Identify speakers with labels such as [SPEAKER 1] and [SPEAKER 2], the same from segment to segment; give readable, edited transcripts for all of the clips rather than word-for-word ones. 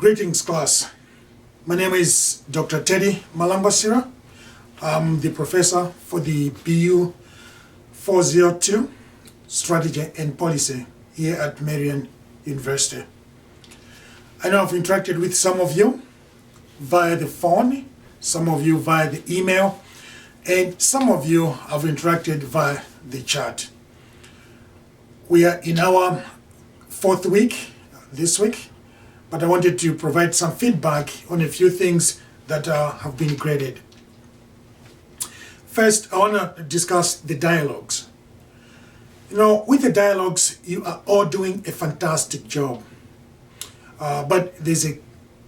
[SPEAKER 1] Greetings, class. My name is Dr. Teddie Malangwasira. I'm the professor for the BU 402 Strategy and Policy here at Marian University. I know I've interacted with some of you via the phone, some of you via the email, and some of you have interacted via the chat. We are in our fourth week this week, but I wanted to provide some feedback on a few things that have been graded. First, I want to discuss the dialogues. You know, with the dialogues, you are all doing a fantastic job. But there's a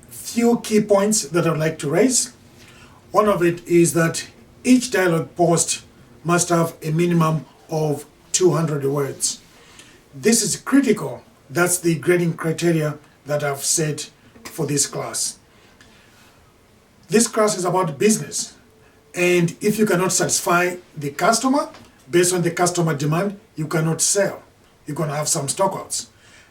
[SPEAKER 1] few key points that I'd like to raise. One of it is that each dialogue post must have a minimum of 200 words. This is critical. That's the grading criteria that I've set for this class. This class is about business. And if you cannot satisfy the customer, based on the customer demand, you cannot sell. You're going to have some stockouts.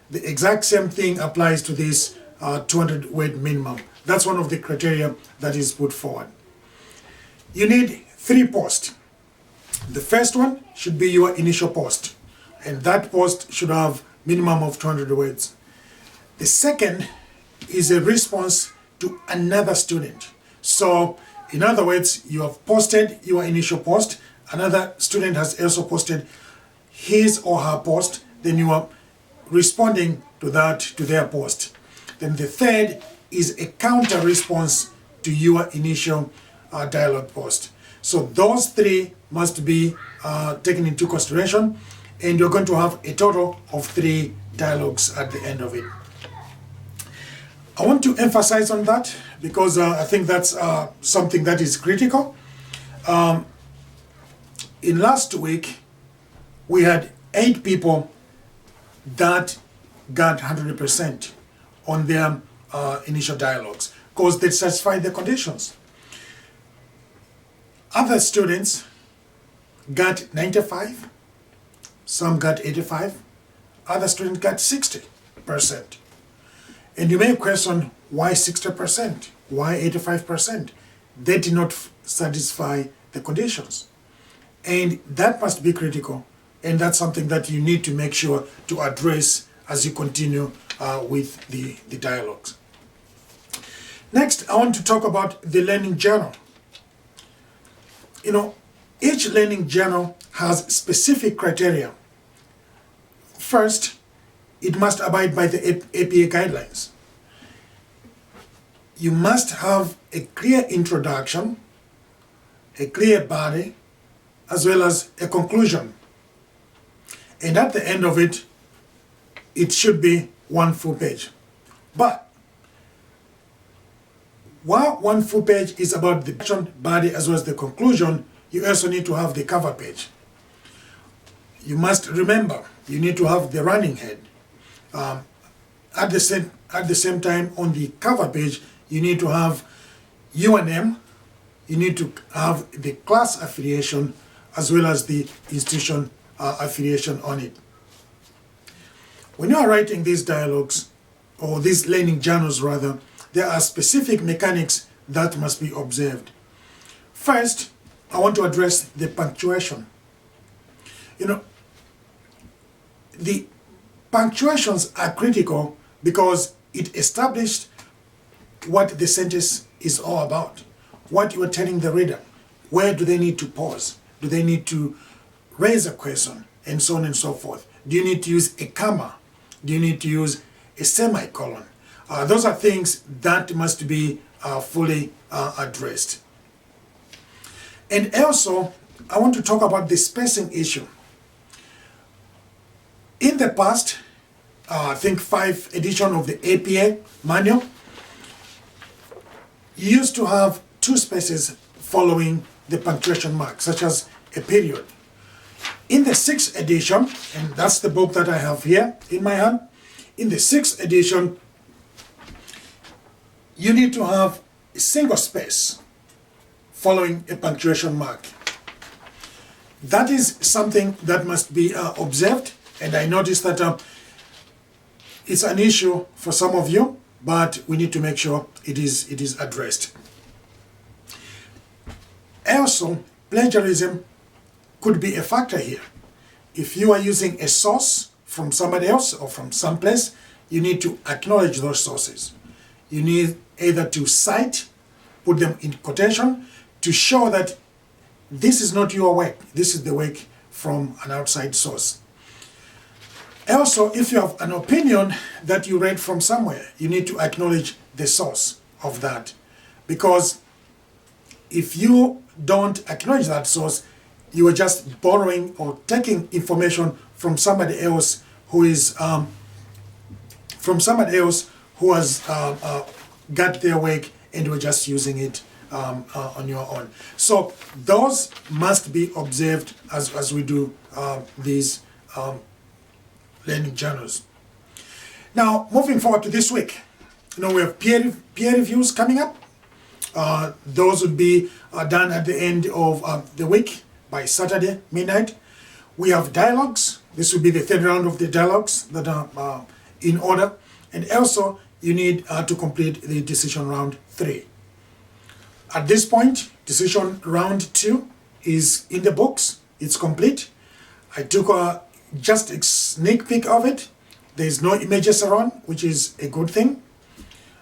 [SPEAKER 1] The exact same thing applies to this 200 word minimum. That's one of the criteria that is put forward. You need 3 posts. The first one should be your initial post, and that post should have minimum of 200 words. The second is a response to another student. So, in other words, you have posted your initial post, another student has also posted his or her post, then you are responding to that, to their post. Then the third is a counter response to your initial dialogue post. So those 3 must be taken into consideration, and you're going to have a total of 3 dialogues at the end of it. I want to emphasize on that because I think that's something that is critical. In last week, we had 8 people that got 100% on their initial dialogues because they satisfied the conditions. Other students got 95, some got 85, other students got 60%. And you may question, why 60%? Why 85%? They did not satisfy the conditions. And that must be critical. And that's something that you need to make sure to address as you continue with the dialogues. Next, I want to talk about the learning journal. You know, each learning journal has specific criteria. First, it must abide by the APA guidelines. You must have a clear introduction, a clear body, as well as a conclusion. And at the end of it, it should be 1 full page. But while 1 full page is about the body as well as the conclusion, you also need to have the cover page. You must remember, you need to have the running head. At the same time, on the cover page, you need to have your name, you need to have the class affiliation, as well as the institution affiliation on it. When you are writing these dialogues, or these learning journals rather, there are specific mechanics that must be observed. First, I want to address the punctuation. You know, the punctuations are critical because it established what the sentence is all about, what you are telling the reader. Where do they need to pause? Do they need to raise a question? And so on and so forth. Do you need to use a comma? Do you need to use a semicolon? Those are things that must be fully addressed. And also, I want to talk about the spacing issue. In the past, I think 5th edition of the APA manual, you used to have 2 spaces following the punctuation mark, such as a period. In the 6th edition, and that's the book that I have here in my hand, in the 6th edition, you need to have a single space following a punctuation mark. That is something that must be observed, and I noticed that it's an issue for some of you but we need to make sure it is addressed. Also, plagiarism could be a factor here. If you are using a source from somebody else or from someplace, you need to acknowledge those sources. You need either to cite, put them in quotation, to show that this is not your work, this is the work from an outside source. Also, if you have an opinion that you read from somewhere, you need to acknowledge the source of that. Because if you don't acknowledge that source, you are just borrowing or taking information from somebody else who is who has got their work and you're just using it on your own. So those must be observed as we do these learning journals. Now, moving forward to this week, we have peer reviews coming up. Those would be done at the end of the week by Saturday midnight. We have dialogues. This will be the third round of the dialogues that are in order. And also, you need to complete the decision round 3. At this point, decision round 2 is in the books. It's complete. I took just a sneak peek of it. There's no images around, which is a good thing.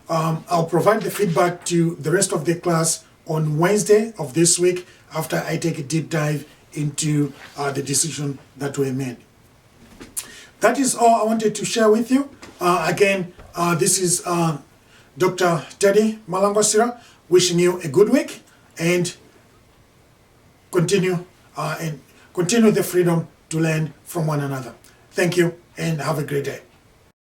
[SPEAKER 1] I'll provide the feedback to the rest of the class on Wednesday of this week after I take a deep dive into the decision that we made. That is all I wanted to share with you. Again, this is Dr. Teddie Malangwasira wishing you a good week and continue the freedom to learn from one another. Thank you and have a great day.